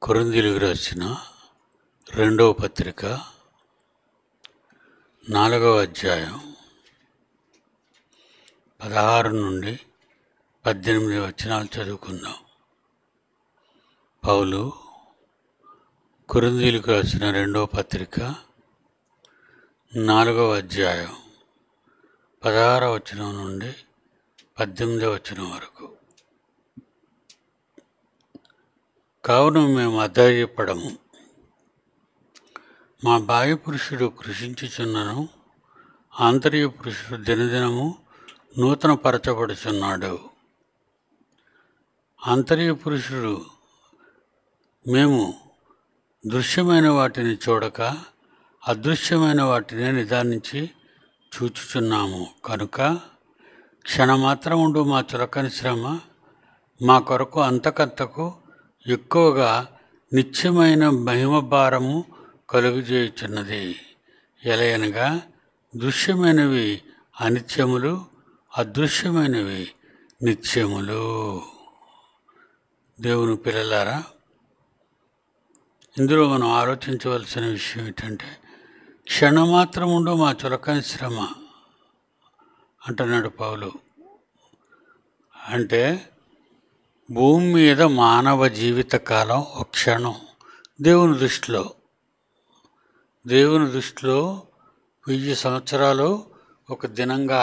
కొరింథీయులకు రాసిన రెండవ పత్రిక 4వ అధ్యాయం 16 నుండి 18 వచనాలు చదువుకుందాం. పౌలు కొరింథీయులకు రాసిన రెండవ పత్రిక 4వ అధ్యాయం 16వ వచనం నుండి 18వ వచనం వరకు. కావున మేము అధైర్యపడము. మా బాహ్య పురుషుడు కృషించుచున్నను, ఆంతర్య పురుషుడు దినదినము నూతన పరచబడుచున్నాడు. ఆంతర్య పురుషుడు మేము దృశ్యమైన వాటిని చూడక అదృశ్యమైన వాటిని నిదానించి చూచుచున్నాము. కనుక క్షణమాత్రముండు మా చులకని శ్రమ మా కొరకు అంతకంతకు ఎక్కువగా నిత్యమైన మహిమ భారము కలుగజేయుచున్నది. ఎలయనగా దృశ్యమైనవి అనిత్యములు, అదృశ్యమైనవి నిత్యములు. దేవుని పిల్లలారా, ఇందులో మనం ఆలోచించవలసిన విషయం ఏంటంటే, క్షణమాత్రముండు మా చులకని శ్రమ అంటున్నాడు పౌలు. అంటే భూమి మీద మానవ జీవితకాలం ఒక క్షణం. దేవుని దృష్టిలో 1000 సంవత్సరాలు ఒక దినంగా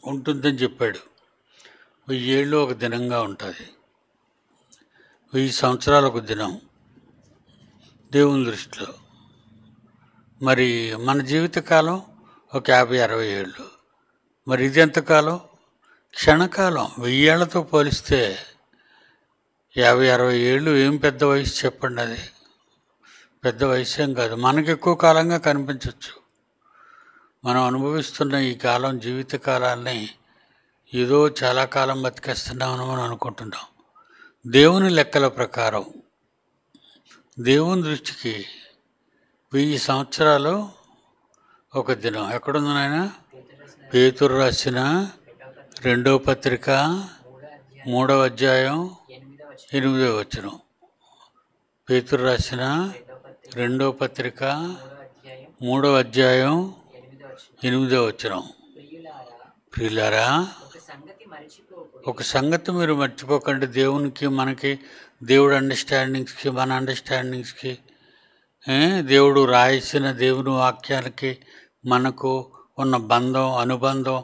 ఉంటుందని చెప్పాడు. 1000 ఏళ్ళు ఒక దినంగా ఉంటుంది. 1000 సంవత్సరాలు ఒక దినం దేవుని దృష్టిలో. మరి మన జీవితకాలం ఒక 50-60 ఏళ్ళు. మరి ఇది ఎంతకాలం? క్షణకాలం. 1000 ఏళ్లతో పోలిస్తే 50-60 ఏళ్ళు ఏం పెద్ద వయసు చెప్పండి. అది పెద్ద వయసు ఏం కాదు. మనకు ఎక్కువ కాలంగా కనిపించవచ్చు. మనం అనుభవిస్తున్న ఈ కాలం, జీవితకాలాన్ని ఏదో చాలా కాలం బతికేస్తున్నామని మనం అనుకుంటున్నాం. దేవుని లెక్కల ప్రకారం, దేవుని దృష్టికి 1000 సంవత్సరాలు ఒక దినం. ఎక్కడుంది నాయన? పేతురు రాసిన రెండవ పత్రిక 3వ అధ్యాయం 8వ వచనం. పేతురు రాసిన రెండవ పత్రిక 3వ అధ్యాయం 8వ వచనం. ప్రియులారా, ఒక సంగతి మీరు మర్చిపోకండి. దేవునికి మనకి, దేవుడు అండర్స్టాండింగ్స్కి, మన అండర్స్టాండింగ్స్కి, దేవుడు రాసిన దేవుని వాక్యాలకి మనకు ఉన్న బంధం, అనుబంధం,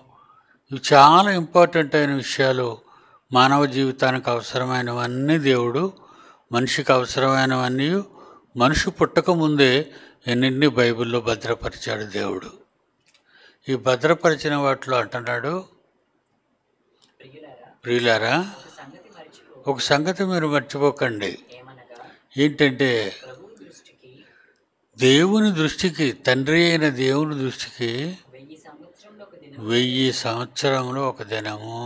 ఇవి చాలా ఇంపార్టెంట్ అయిన విషయాలు. మానవ జీవితానికి అవసరమైనవన్నీ దేవుడు, మనిషికి అవసరమైనవన్నీ మనిషి పుట్టక ముందే ఎన్నింటినీ బైబిల్లో భద్రపరిచాడు దేవుడు. ఈ భద్రపరిచిన వాటిలో అంటున్నాడు, ప్రియులారా, ఒక సంగతి మీరు మర్చిపోకండి. ఏంటంటే, దేవుని దృష్టికి, తండ్రి అయిన దేవుని దృష్టికి 1000 సంవత్సరంలో ఒక దినము.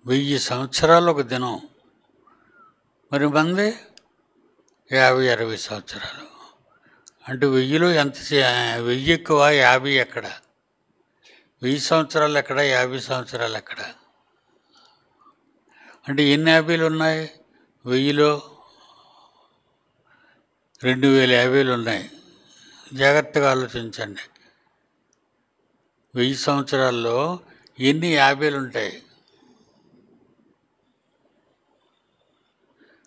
1000 సంవత్సరాలు ఒక దినం. మరి మంది 50-60 సంవత్సరాలు. అంటే 1000లో ఎంత? 1000 ఎక్కువ, 50 ఎక్కడ? 1000 సంవత్సరాలు ఎక్కడ, 50 సంవత్సరాలు ఎక్కడ? అంటే ఎన్ని 50లు ఉన్నాయి 1000లో? 2000 50లు ఉన్నాయి. జాగ్రత్తగా ఆలోచించండి. 1000 సంవత్సరాల్లో ఎన్ని 50లు ఉంటాయి?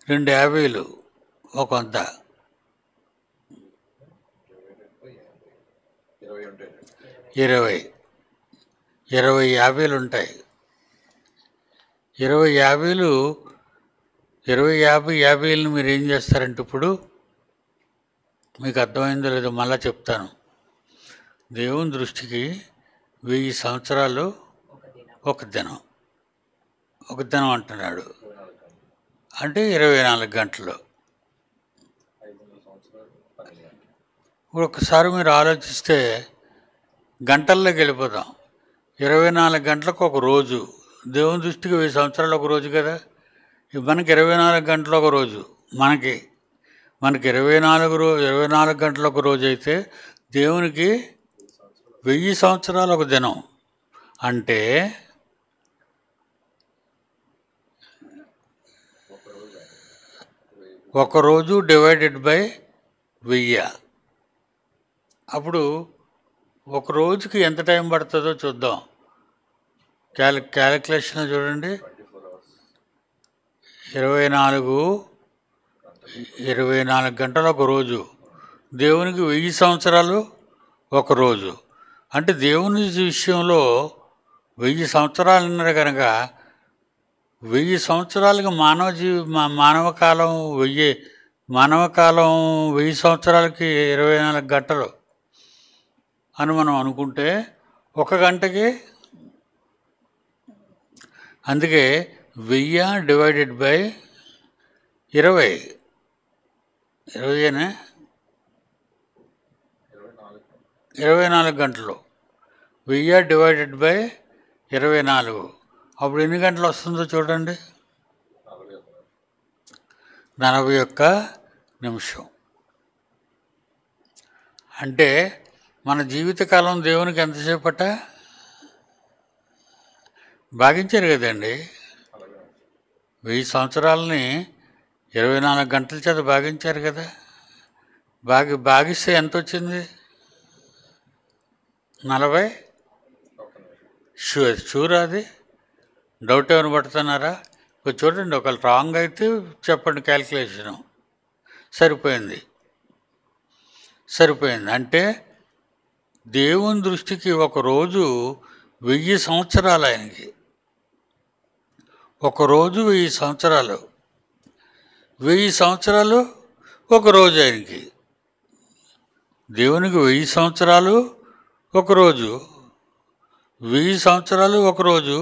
2 50లు ఒక వంద. 20 50లు ఉంటాయి. 20 50లు 50లను మీరు ఏం చేస్తారంటే, ఇప్పుడు మీకు అర్థమైందో లేదో మళ్ళా చెప్తాను. దేవుని దృష్టికి 1000 సంవత్సరాలు ఒక దినం. ఒక దినం అంటున్నాడు. అంటే 24 గంటలు. ఇప్పుడు ఒకసారి మీరు ఆలోచిస్తే గంటల్లోకి వెళ్ళిపోతాం. 24 గంటలకు ఒక రోజు. దేవుని దృష్టికి 1000 సంవత్సరాలు ఒక రోజు కదా. మనకి 24 గంటలు ఒక రోజు. మనకి 24 గంటలు ఒక రోజు అయితే, దేవునికి 1000 సంవత్సరాలు ఒక దినం. అంటే ఒకరోజు డివైడెడ్ బై 1000. అప్పుడు ఒక రోజుకి ఎంత టైం పడుతుందో చూద్దాం. క్యాలిక్యులేషన్ చూడండి. 24 గంటలు ఒక రోజు. దేవునికి 1000 సంవత్సరాలు ఒక రోజు. అంటే దేవుని విషయంలో 1000 సంవత్సరాలు ఉన్నారు కనుక 1000 సంవత్సరాలకి మానవ కాలం 1000 సంవత్సరాలకి 24 గంటలు అని మనం అనుకుంటే ఒక గంటకి, అందుకే 1000 డివైడెడ్ బై 20 24 గంటలు. 1000 డివైడెడ్ బై 24. అప్పుడు ఎన్ని గంటలు వస్తుందో చూడండి. 41 నిమిషం. అంటే మన జీవితకాలం దేవునికి ఎంతసేపట భాగించారు కదండి. 1000 సంవత్సరాలని 24 గంటల చేత భాగించారు కదా. భాగిస్తే ఎంత వచ్చింది? 40. షూర్ అది? డౌట్ ఏమైనా పడుతున్నారా? ఇప్పుడు చూడండి, ఒకళ్ళు రాంగ్ అయితే చెప్పండి. క్యాల్కులేషను సరిపోయింది. అంటే దేవుని దృష్టికి ఒకరోజు 1000 సంవత్సరాలు. ఆయనకి ఒకరోజు 1000 సంవత్సరాలు. 1000 సంవత్సరాలు ఒకరోజు ఆయనకి. దేవునికి 1000 సంవత్సరాలు ఒకరోజు. 1000 సంవత్సరాలు ఒకరోజు.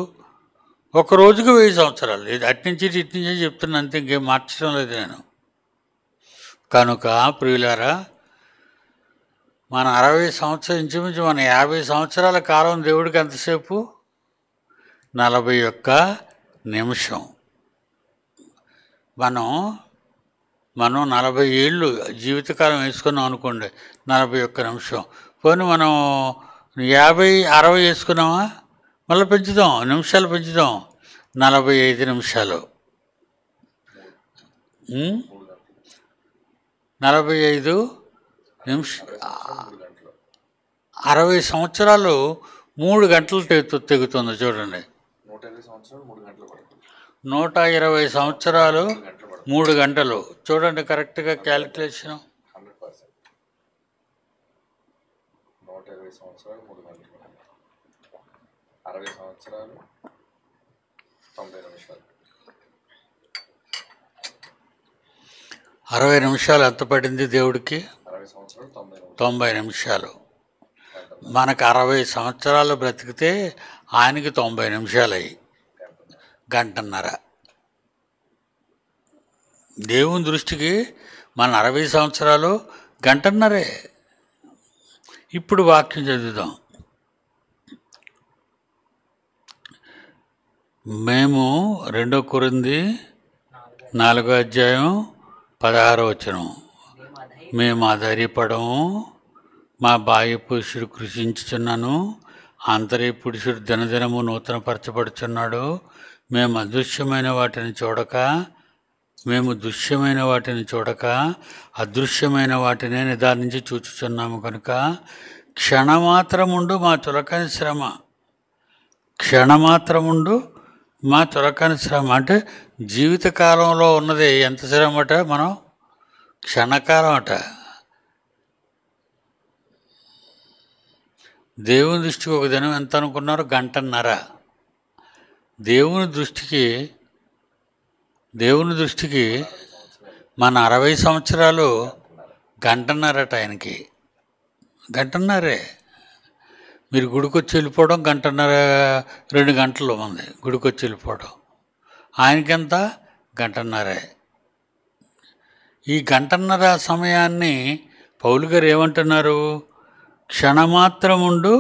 ఒక రోజుకి 1000 సంవత్సరాలు. ఇది అట్నుంచి ఇట్నుంచి చెప్తున్నా అంతే, ఇంకేం మార్చడం లేదు నేను. కనుక ప్రియులారా, మన 60 సంవత్సరాలు ఇంచుమించు మన 50 సంవత్సరాల కాలం దేవుడికి ఎంతసేపు? 41 నిమిషం. మనం 40 ఏళ్ళు జీవితకాలం వేసుకున్నాం అనుకోండి, 41 నిమిషం. పోనీ మనం 50-60 వేసుకున్నామా? మళ్ళీ పెంచుదాం, నిమిషాలు పెంచుదాం. 45 నిమిషాలు. 45 నిమిషాలు. 60 సంవత్సరాలు 3 గంటలు తెగుతుంది చూడండి. 120 సంవత్సరాలు 3 గంటలు. చూడండి కరెక్ట్గా క్యాలిక్యులేషన్. 120 సంవత్సరాలు 3 గంటలు. 60 సంవత్సరాలు 90 నిమిషాలు. 60 నిమిషాలు ఎంత పడింది దేవుడికి? 60 సంవత్సరాలు 90 నిమిషాలు. మనకు 60 సంవత్సరాలు బ్రతికితే ఆయనకి 90 నిమిషాలు అయ్యి గంటన్నర. దేవుని దృష్టికి మన 60 సంవత్సరాలు గంటన్నరే. ఇప్పుడు వాక్యం చదువుదాం. మేము 2 కొరింథీ 4:16 మేము అధైర్యపడము, మా బాహ్య పురుషుడు కృషించుచున్నాను, ఆంతర్య పురుషుడు దినదినము నూతనపరచబడుచున్నాడు. మేము దృశ్యమైన వాటిని చూడక అదృశ్యమైన వాటినే నిదానించి చూచుచున్నాము. కనుక క్షణమాత్రముండు మా చులకని శ్రమ. అంటే జీవితకాలంలో ఉన్నది ఎంత శ్రమ అట? మనం క్షణకాలం అట. దేవుని దృష్టికి ఒక దినం ఎంత అనుకున్నారు? గంటన్నర. దేవుని దృష్టికి మన 60 సంవత్సరాలు గంటన్నరట ఆయనకి. గంటన్నరే. మీరు గుడికొచ్చి వెళ్ళిపోవడం గంటన్నర, 2 గంటలు ఉంది గుడికొచ్చి వెళ్ళిపోవడం. ఆయనకెంత? గంటన్నరే. ఈ గంటన్నర సమయాన్ని పౌలు గారు ఏమంటున్నారు? క్షణమాత్రముండు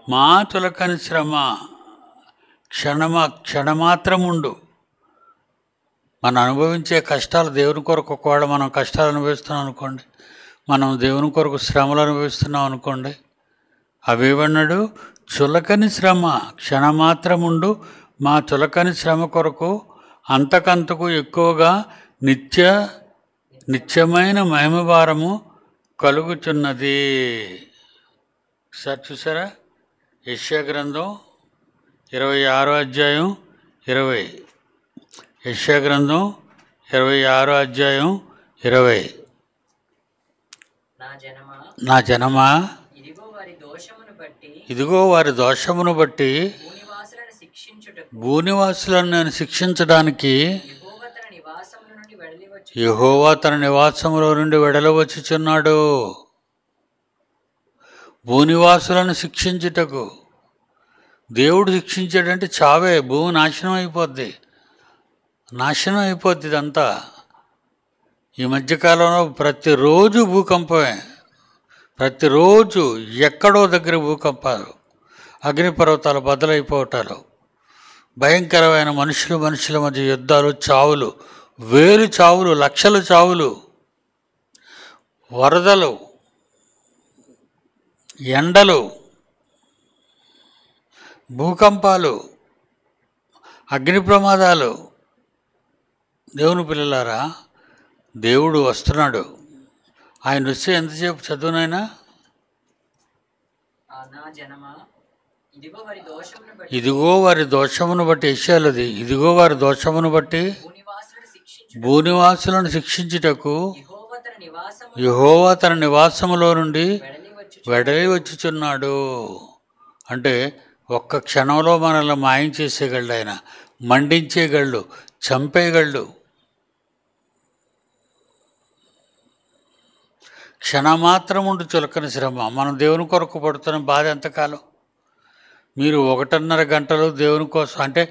మా చులకని శ్రమ. క్షణమాత్రముండు. మనం అనుభవించే కష్టాలు దేవుని కొరకు, ఒకవేళ మనం కష్టాలు అనుభవిస్తున్నాం అనుకోండి, మనం దేవుని కొరకు శ్రమలు అనుభవిస్తున్నాం అనుకోండి, అవేమన్నాడు? చులకని శ్రమ. క్షణమాత్రముండు మా చులకని శ్రమ కొరకు అంతకంతకు ఎక్కువగా నిత్యమైన మహిమభారము కలుగుచున్నది. సార్ చూసారా? యెషయా గ్రంథం 26వ అధ్యాయం 20. యెషయా గ్రంథం 26వ అధ్యాయం 20. నా జనమా, ఇదిగో వారి దోషమును బట్టి భూనివాసులను నేను శిక్షించడానికి యెహోవా తన నివాసములో నుండి వెడలవచ్చుచున్నాడు. భూనివాసులను శిక్షించుటకు. దేవుడు శిక్షించాడంటే చావే, భూమి నాశనం అయిపోద్ది, నాశనం అయిపోద్ది ఇదంతా. ఈ మధ్యకాలంలో ప్రతిరోజు భూకంపమే, ప్రతిరోజు ఎక్కడో దగ్గర భూకంపాలు, అగ్నిపర్వతాలు బద్దలైపోవటాలు, భయంకరమైన మనుషుల మధ్య యుద్ధాలు, చావులు, వేలు చావులు, లక్షల చావులు, వరదలు, ఎండలు, భూకంపాలు, అగ్ని ప్రమాదాలు. దేవుని పిల్లలారా, దేవుడు వస్తున్నాడు. ఆయన వస్తే ఎంతసేపు చదువునైనా, ఇదిగో వారి దోషమును బట్టి, యెషయాలది, ఇదిగో వారి దోషమును బట్టి భూనివాసులను శిక్షించుటకు యెహోవా తన నివాసములో నుండి వెడలి వచ్చుచున్నాడు. అంటే ఒక్క క్షణంలో మనల్ని మాయం చేసేయగలడు ఆయన, మండించేయగలడు, చంపేయగలడు. క్షణమాత్రం ఉండి చులకని శ్రమ. మనం దేవుని కొరకు పడుతున్న బాధ ఎంతకాలం? మీరు 1.5 గంటలు దేవుని కోసం, అంటే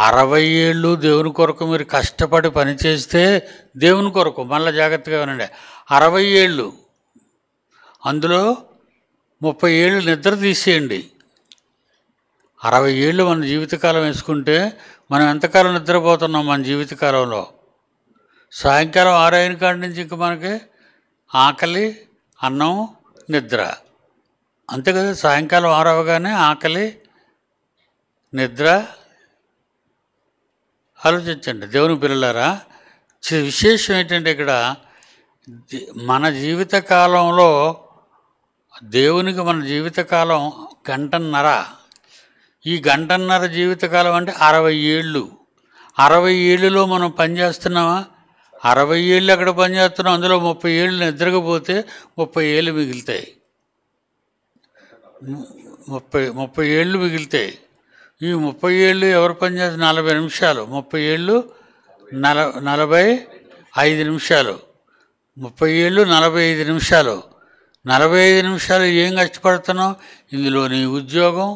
60 ఏళ్ళు దేవుని కొరకు మీరు కష్టపడి పనిచేస్తే, దేవుని కొరకు మళ్ళీ జాగ్రత్తగా వినండి, 60 ఏళ్ళు, అందులో 30 ఏళ్ళు నిద్ర తీసేయండి. 60 ఏళ్ళు మన జీవితకాలం వేసుకుంటే మనం ఎంతకాలం నిద్రపోతున్నాం మన జీవితకాలంలో? సాయంకాలం 6 అయిన కాడి నుంచి ఇంక మనకి ఆకలి, అన్నం, నిద్ర, అంతే కదా. సాయంకాలం 6 అవగానే ఆకలి, నిద్ర. ఆలోచించండి దేవుని పిల్లలారా. విశేషం ఏంటంటే ఇక్కడ మన జీవితకాలంలో దేవునికి మన జీవితకాలం 1.5 గంట. ఈ 1.5 గంట జీవితకాలం అంటే 60 ఏళ్ళు. 60 ఏళ్ళలో మనం పనిచేస్తున్నామా? 60 ఏళ్ళు అక్కడ పనిచేస్తున్నాం, అందులో 30 ఏళ్ళు నిద్రకపోతే 30 ఏళ్ళు మిగులుతాయి. 30 ఏళ్ళు మిగులుతాయి. ఈ 30 ఏళ్ళు ఎవరు పనిచేస్తారు? 40 నిమిషాలు. 30 ఏళ్ళు 45 నిమిషాలు. 30 ఏళ్ళు 45 నిమిషాలు. 45 నిమిషాలు ఏం కష్టపడుతున్నావు? ఇందులో నీ ఉద్యోగం,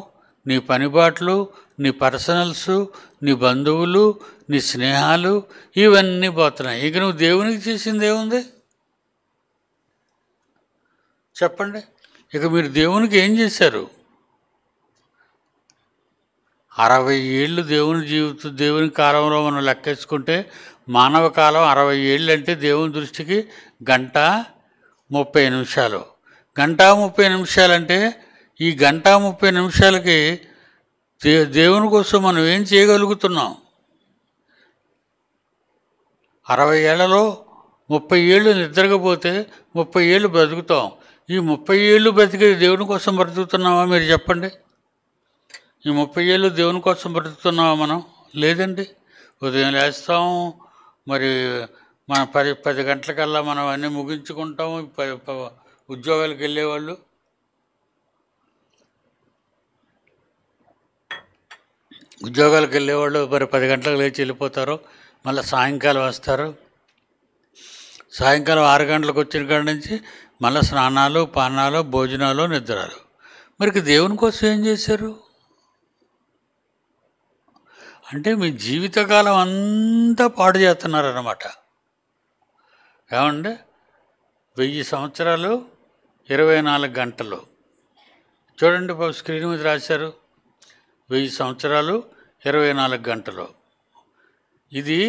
నీ పనిబాట్లు, నీ పర్సనల్స్, నీ బంధువులు, నీ స్నేహాలు, ఇవన్నీ పోతున్నాయి. ఇక నువ్వు దేవునికి చేసింది ఏముంది చెప్పండి? ఇక మీరు దేవునికి ఏం చేశారు? 60 ఏళ్ళు దేవుని కాలంలో మనం లెక్కేసుకుంటే, మానవ కాలం 60 ఏళ్ళు అంటే దేవుని దృష్టికి 1:30 నిమిషాలు. 1:30 నిమిషాలంటే ఈ 1:30 నిమిషాలకి దేవుని కోసం మనం ఏం చేయగలుగుతున్నాం? 60 ఏళ్లలో 30 ఏళ్ళు నిద్రకపోతే 30 ఏళ్ళు బ్రతుకుతాం. ఈ 30 ఏళ్ళు బ్రతికి దేవుని కోసం బ్రతుకుతున్నామా మీరు చెప్పండి? ఈ 30 ఏళ్ళు దేవుని కోసం బ్రతుకుతున్నామా మనం? లేదండి. ఉదయం లేస్తాం, మరి మన 10 గంటలకల్లా మనం అన్నీ ముగించుకుంటాం. ఉద్యోగాలకు వెళ్ళేవాళ్ళు మరి 10 గంటలకు లేచి వెళ్ళిపోతారు, మళ్ళీ సాయంకాలం వస్తారు. సాయంకాలం 6 గంటలకు వచ్చిన కాడి నుంచి మళ్ళీ స్నానాలు, పానాలు, భోజనాలు, నిద్రలు. మరి దేవుని కోసం ఏం చేశారు? అంటే మీ జీవితకాలం అంతా పాడు చేస్తున్నారన్నమాట. ఏమండి? 1000 సంవత్సరాలు 24 గంటలు. చూడండి స్క్రీన్ మీద రాశారు, 1000 సంవత్సరాలు 24 గంటలు. ఇది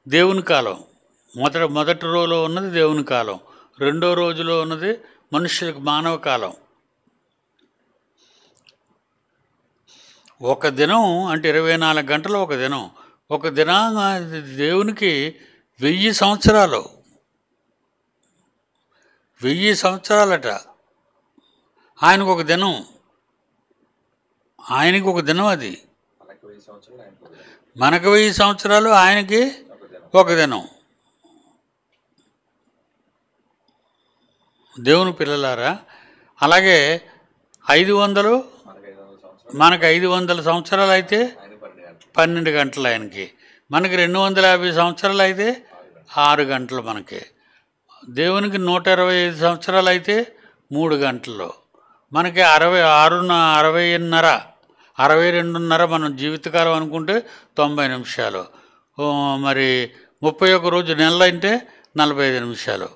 దేవుని కాలం. మొదటి రోజులో ఉన్నది దేవుని కాలం, రెండో రోజులో ఉన్నది మనుషులకు మానవ కాలం. ఒక దినం అంటే 24 గంటలు ఒక దినం. ఒక దేవునికి 1000 సంవత్సరాలు, 1000 సంవత్సరాలట. ఆయనకు ఒక దినం, ఆయనకి ఒక దినం. అది మనకు 1000 సంవత్సరాలు ఆయనకు ఒక దినం. మనకు 1000 సంవత్సరాలు, ఆయనకి ఒక దినం. ఒక దినం. దేవుని పిల్లలారా, అలాగే 500 మనకు 500 సంవత్సరాలు, మనకు 500 సంవత్సరాలు అయితే ఆయన 12 గంటలు, 12 గంటలు ఆయనకి. మనకి 250 సంవత్సరాలు అయితే 6 గంటలు మనకి. దేవునికి 125 సంవత్సరాలు అయితే 3 గంటలు. మనకి 62.5 మనం జీవితకాలం అనుకుంటే 90 నిమిషాలు. మరి 31 రోజు నెలలు అంటే 45 నిమిషాలు.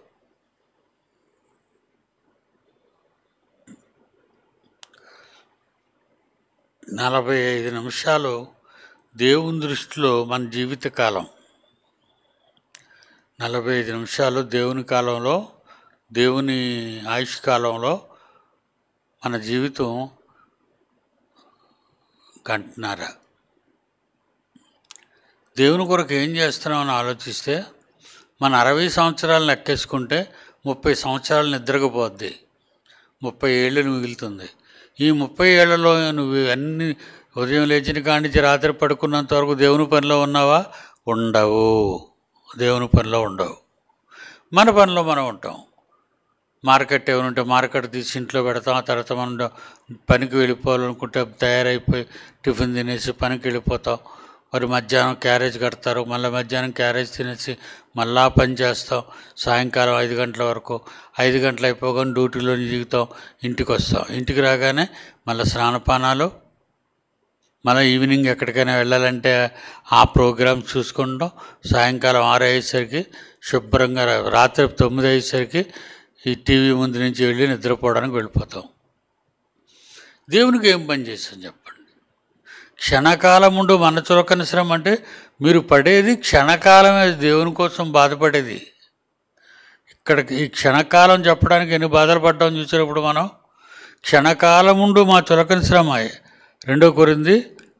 నలభై 45 నిమిషాలు దేవుని దృష్టిలో మన జీవితకాలం. 45 నిమిషాలు దేవుని కాలంలో, దేవుని ఆయుష్ కాలంలో మన జీవితం గంటన్నర. దేవుని కొరకు ఏం చేస్తున్నామని ఆలోచిస్తే మన 60 సంవత్సరాలను ఎక్కేసుకుంటే 30 సంవత్సరాలు నిద్రకపోద్ది, 30 ఏళ్ళు మిగులుతుంది. ఈ 30 ఏళ్లలో నువ్వు అన్ని ఉదయం లేచిన కాడి నుంచి రాత్రి పడుకున్నంత వరకు దేవుని పనిలో ఉన్నావా? ఉండవు. దేవుని పనిలో ఉండవు. మన పనిలో మనం ఉంటాం. మార్కెట్ ఏమైనా ఉంటే మార్కెట్ తీసి ఇంట్లో పెడతాం. ఆ తర్వాత మనం పనికి వెళ్ళిపోవాలనుకుంటే తయారైపోయి టిఫిన్ తినేసి పనికి వెళ్ళిపోతాం. మరి మధ్యాహ్నం క్యారేజ్ కడతారు, మళ్ళీ మధ్యాహ్నం క్యారేజ్ తినేసి మళ్ళా పని చేస్తాం సాయంకాలం 5 గంటల వరకు. 5 గంటలు అయిపోగానే డ్యూటీలో దిగుతాం, ఇంటికి వస్తాం. ఇంటికి రాగానే మళ్ళీ స్నానపానాలు, మళ్ళీ ఈవినింగ్ ఎక్కడికైనా వెళ్ళాలంటే ఆ ప్రోగ్రామ్ చూసుకుంటాం. సాయంకాలం 6 అయ్యేసరికి శుభ్రంగా, రాత్రి 9 అయ్యేసరికి ఈ టీవీ ముందు నుంచి వెళ్ళి నిద్రపోవడానికి వెళ్ళిపోతాం. దేవునికి ఏం పని చేస్తాం చెప్పండి? క్షణకాలం ఉండు మన చులకని శ్రమ అంటే మీరు పడేది క్షణకాలమే. దేవుని కోసం బాధపడేది. ఇక్కడికి ఈ క్షణకాలం చెప్పడానికి ఎన్ని బాధలు పడ్డాం చూసినప్పుడు మనం. క్షణకాలం ఉండు మా చులకని శ్రమ. 2 కొరింథీ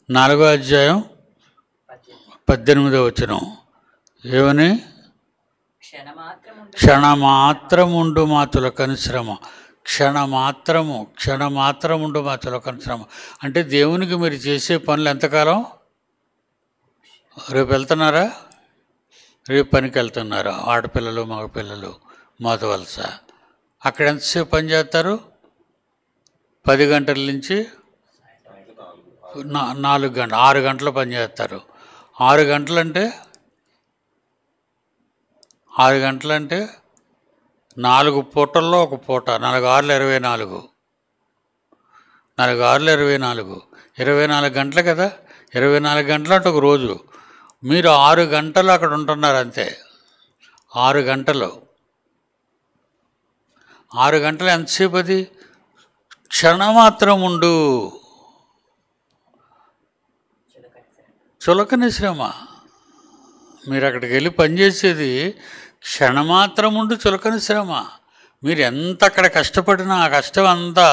4:18 ఏమని? క్షణమాత్రముండు మా చులకని శ్రమ. క్షణమాత్రముండు మా చులకని శ్రమ అంటే దేవునికి మీరు చేసే పనులు ఎంతకాలం? రేపు వెళ్తున్నారా? రేపు పనికి వెళ్తున్నారా? ఆడపిల్లలు మగపిల్లలు మోతవలస అక్కడ ఎంతసేపు పని చేస్తారు? 10 గంటల నుంచి 4 గంటలు, 6 గంటలు పని చేస్తారు. 6 గంటలంటే 4 పూటల్లో ఒక పూట. 4 6 24. 4 6 24. 24 గంటలు కదా. 24 గంటలు అంటే ఒక రోజు. మీరు 6 గంటలు అక్కడ ఉంటున్నారు అంతే. 6 గంటలు. 6 గంటలు ఎంతసేపు? అది క్షణమాత్రం ఉండు చులకని శ్రమ. మీరు అక్కడికి వెళ్ళి పనిచేసేది క్షణమాత్రం ఉండు చులకని శ్రమ. మీరు ఎంత అక్కడ కష్టపడినా ఆ కష్టం అంతా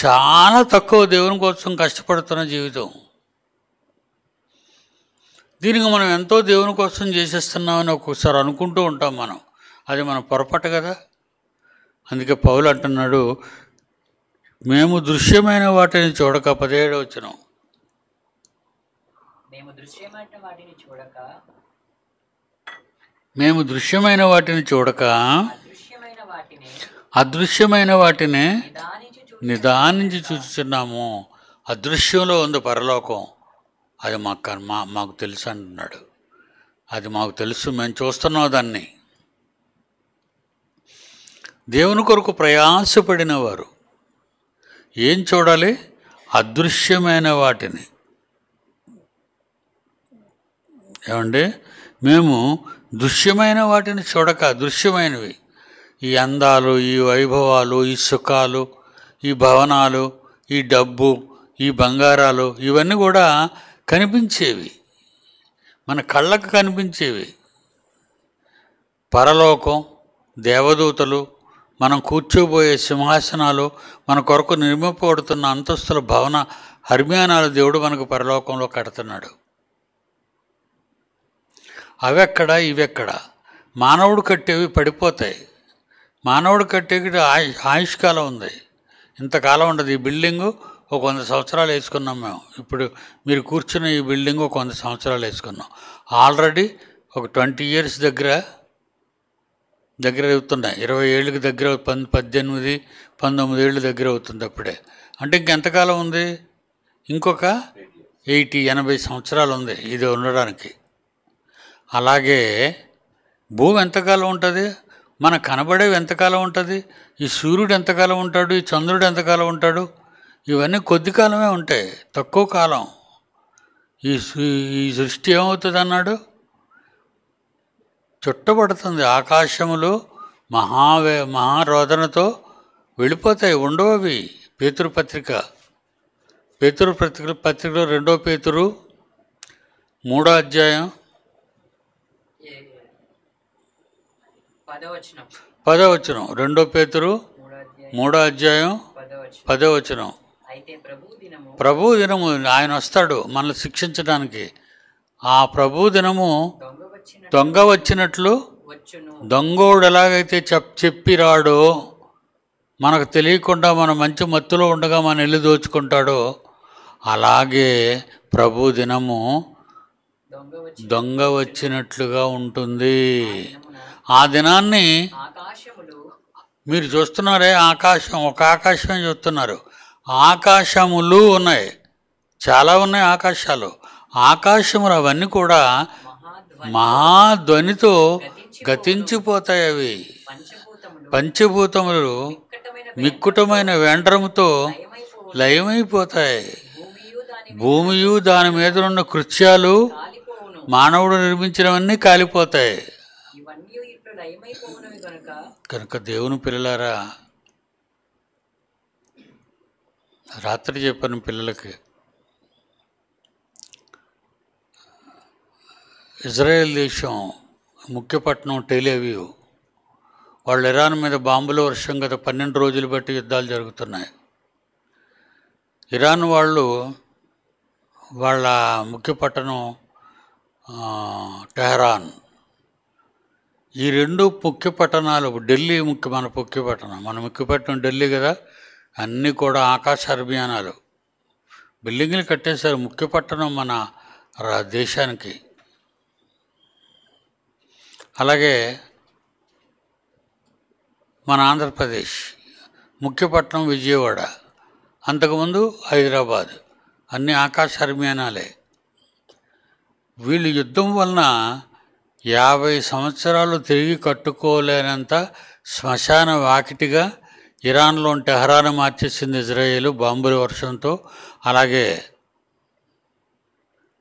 చాలా తక్కువ దేవుని కోసం కష్టపడుతున్న జీవితం. దీనికి మనం ఎంతో దేవుని కోసం చేసేస్తున్నామని ఒక్కొక్కసారి అనుకుంటూ ఉంటాం మనం. అది మన పొరపాటు కదా. అందుకే పౌలు అంటున్నాడు, మేము దృశ్యమైన వాటిని చూడక. 17వ వచనం. మేము దృశ్యమైన వాటిని చూడక అదృశ్యమైన వాటిని నిదానించి చూస్తున్నాము. అదృశ్యంలో ఉంది పరలోకం. అది మాకు తెలుసు అంటున్నాడు. అది మాకు తెలుసు, మేము చూస్తున్నాం దాన్ని. దేవుని కొరకు ప్రయాసపడిన వారు ఏం చూడాలి? అదృశ్యమైన వాటిని. ఏమండి? మేము దృశ్యమైన వాటిని చూడక అదృశ్యమైనవి, ఈ అందాలు, ఈ వైభవాలు, ఈ సుఖాలు, ఈ భవనాలు, ఈ డబ్బు, ఈ బంగారాలు, ఇవన్నీ కూడా కనిపించేవి, మన కళ్ళకు కనిపించేవి. పరలోకం, దేవదూతలు, మనం కూర్చోబోయే సింహాసనాలు, మన కొరకు నిర్మింపబడుతున్న అంతస్తుల భవన హర్మ్యానాలు దేవుడు మనకు పరలోకంలో కడుతున్నాడు. అవెక్కడ ఇవెక్కడ? మానవుడు కట్టేవి పడిపోతాయి. మానవుడు కట్టేవి ఆయుష్కాలం ఉంది, ఇంతకాలం ఉండదు. ఈ బిల్డింగు ఒక 100 సంవత్సరాలు వేసుకున్నాం మేము. ఇప్పుడు మీరు కూర్చున్న ఈ బిల్డింగ్ ఒక 100 సంవత్సరాలు వేసుకున్నాం. ఆల్రెడీ ఒక 20 years దగ్గర అవుతున్నాయి. 20 ఏళ్ళకి దగ్గర 18, 19 ఏళ్ళు దగ్గర అవుతుంది అప్పుడే. అంటే ఇంకెంతకాలం ఉంది? ఇంకొక 80 సంవత్సరాలు ఉంది ఇది ఉండడానికి. అలాగే భూమి ఎంతకాలం ఉంటుంది? మనకు కనబడేవి ఎంతకాలం ఉంటుంది? ఈ సూర్యుడు ఎంతకాలం ఉంటాడు? ఈ చంద్రుడు ఎంతకాలం ఉంటాడు? ఇవన్నీ కొద్ది కాలమే ఉంటాయి, తక్కువ కాలం. ఈ సృష్టి ఏమవుతుంది అన్నాడు? చుట్టబడుతుంది. ఆకాశములు మహారోదనతో వెళ్ళిపోతాయి, ఉండవు అవి. పత్రికలో 2 పేతురు 3వ అధ్యాయం 10వ వచనం. 2 పేతురు 3వ అధ్యాయం 10వ వచనం. ప్రభు దినము ఆయన వస్తాడు మనల్ని శిక్షించడానికి. ఆ ప్రభు దినము దొంగ వచ్చినట్లు, దొంగోడు ఎలాగైతే చెప్పి రాడో, మనకు తెలియకుండా మన మంచి మత్తులో ఉండగా మన ఇల్లు దోచుకుంటాడో, అలాగే ప్రభు దినము దొంగ వచ్చినట్లుగా ఉంటుంది. ఆ దినాన్ని మీరు చూస్తున్నారే, ఒక ఆకాశమే చూస్తున్నారు. ఆకాశములు ఉన్నాయి, చాలా ఉన్నాయి ఆకాశాలు. ఆకాశములు అవన్నీ కూడా మహాధ్వనితో గతించిపోతాయి. అవి పంచభూతములు మిక్కుటమైన వెండ్రముతో లయమైపోతాయి. భూమియు దాని మీద ఉన్న కృత్యాలు, మానవుడు నిర్మించినవన్నీ కాలిపోతాయి. కనుక దేవుని పిల్లలారా, రాత్రి చెప్పాను పిల్లలకి, ఇజ్రాయెల్ దేశం ముఖ్య పట్టణం టెల్ అవీవ్, వాళ్ళు ఇరాన్ మీద బాంబుల వర్షం గత 12 రోజులు బట్టి యుద్ధాలు జరుగుతున్నాయి. ఇరాన్ వాళ్ళు వాళ్ళ ముఖ్య పట్టణం టెహరాన్. ఈ 2 ముఖ్య పట్టణాలు, ఢిల్లీ మన ముఖ్య పట్టణం, మన ముఖ్య పట్టణం ఢిల్లీ కదా, అన్నీ కూడా ఆకాశ అభియానాలు, బిల్డింగ్లు కట్టేశారు. ముఖ్య పట్టణం మన దేశానికి. అలాగే మన ఆంధ్రప్రదేశ్ ముఖ్య పట్టణం విజయవాడ, అంతకుముందు హైదరాబాద్, అన్ని ఆకాశ అభియానాలే. వీళ్ళు యుద్ధం వలన 50 సంవత్సరాలు తిరిగి కట్టుకోలేనంత శ్మశాన వాకిటిగా ఇరాన్లోని టెహరాన్ మార్చేసింది ఇజ్రాయేలు బాంబుల వర్షంతో. అలాగే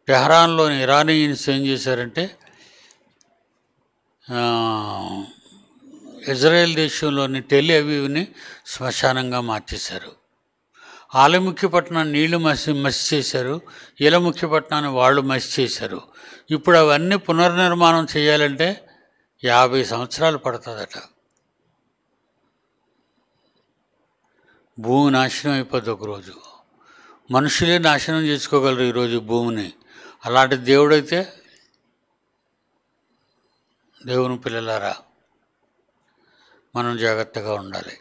టెహరాన్లోని ఇరానియన్స్ ఏం చేశారంటే, ఇజ్రాయెల్ దేశంలోని టెల్ అవీవ్ని శ్మశానంగా మార్చేశారు. వాళ్ళ ముఖ్య పట్టణాన్ని నీళ్లు మసి చేశారు, వీళ్ళ ముఖ్య పట్టణాన్ని వాళ్ళు మసి చేశారు. ఇప్పుడు అవన్నీ పునర్నిర్మాణం చేయాలంటే 50 సంవత్సరాలు పడుతుందట. భూమి నాశనం అయిపోద్ది ఒకరోజు. మనుషులే నాశనం చేసుకోగలరు ఈరోజు భూమిని. అలాంటి దేవుడైతే, దేవుని పిల్లలారా, మనం జాగ్రత్తగా ఉండాలి.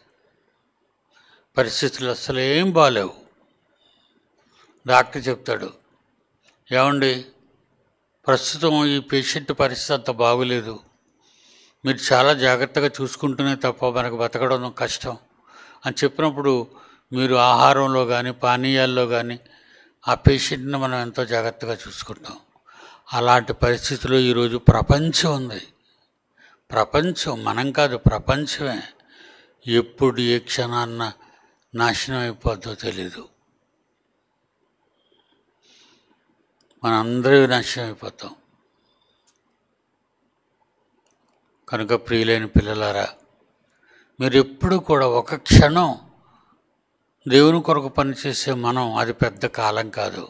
పరిస్థితులు అసలు ఏం బాలేవు. డాక్టర్ చెప్తాడు, ఏమండి ప్రస్తుతం ఈ పేషెంట్ పరిస్థితి అంత బాగోలేదు, మీరు చాలా జాగ్రత్తగా చూసుకుంటూనే తప్ప మనకు బతకడం కష్టం అని చెప్పినప్పుడు, మీరు ఆహారంలో కానీ పానీయాల్లో కానీ ఆ పేషెంట్ని మనం ఎంతో జాగ్రత్తగా చూసుకుంటాం. అలాంటి పరిస్థితుల్లో ఈరోజు ప్రపంచం ఉంది. ప్రపంచం, మనం కాదు, ప్రపంచమే. ఎప్పుడు ఏ క్షణాన్న నాశనం అయిపోద్దో తెలీదు. మనందరూ నాశనం అయిపోతాం. కనుక ప్రియులైన పిల్లలారా, మీరు ఎప్పుడు కూడా ఒక క్షణం దేవుని కొరకు పనిచేసే మనం, అది పెద్ద కాలం కాదు.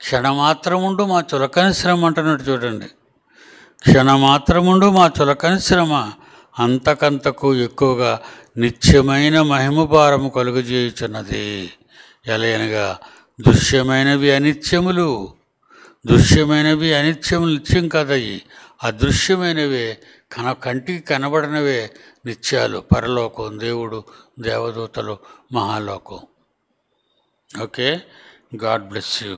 క్షణమాత్రముండు మా చులకని శ్రమ అంటున్నట్టు చూడండి. క్షణమాత్రముండు మా చులకని శ్రమ అంతకంతకు ఎక్కువగా నిత్యమైన మహిమ భారము కలుగజేయుచున్నది. ఎలయనగా దృశ్యమైనవి అనిత్యములు, దృశ్యమైనవి అనిత్యం నిత్యం కాదయ్యి. అదృశ్యమైనవే కంటికి కనబడినవే నిత్యాలు. పరలోకం, దేవుడు, దేవదూతలు, మహాలోకం. Okay, God bless you.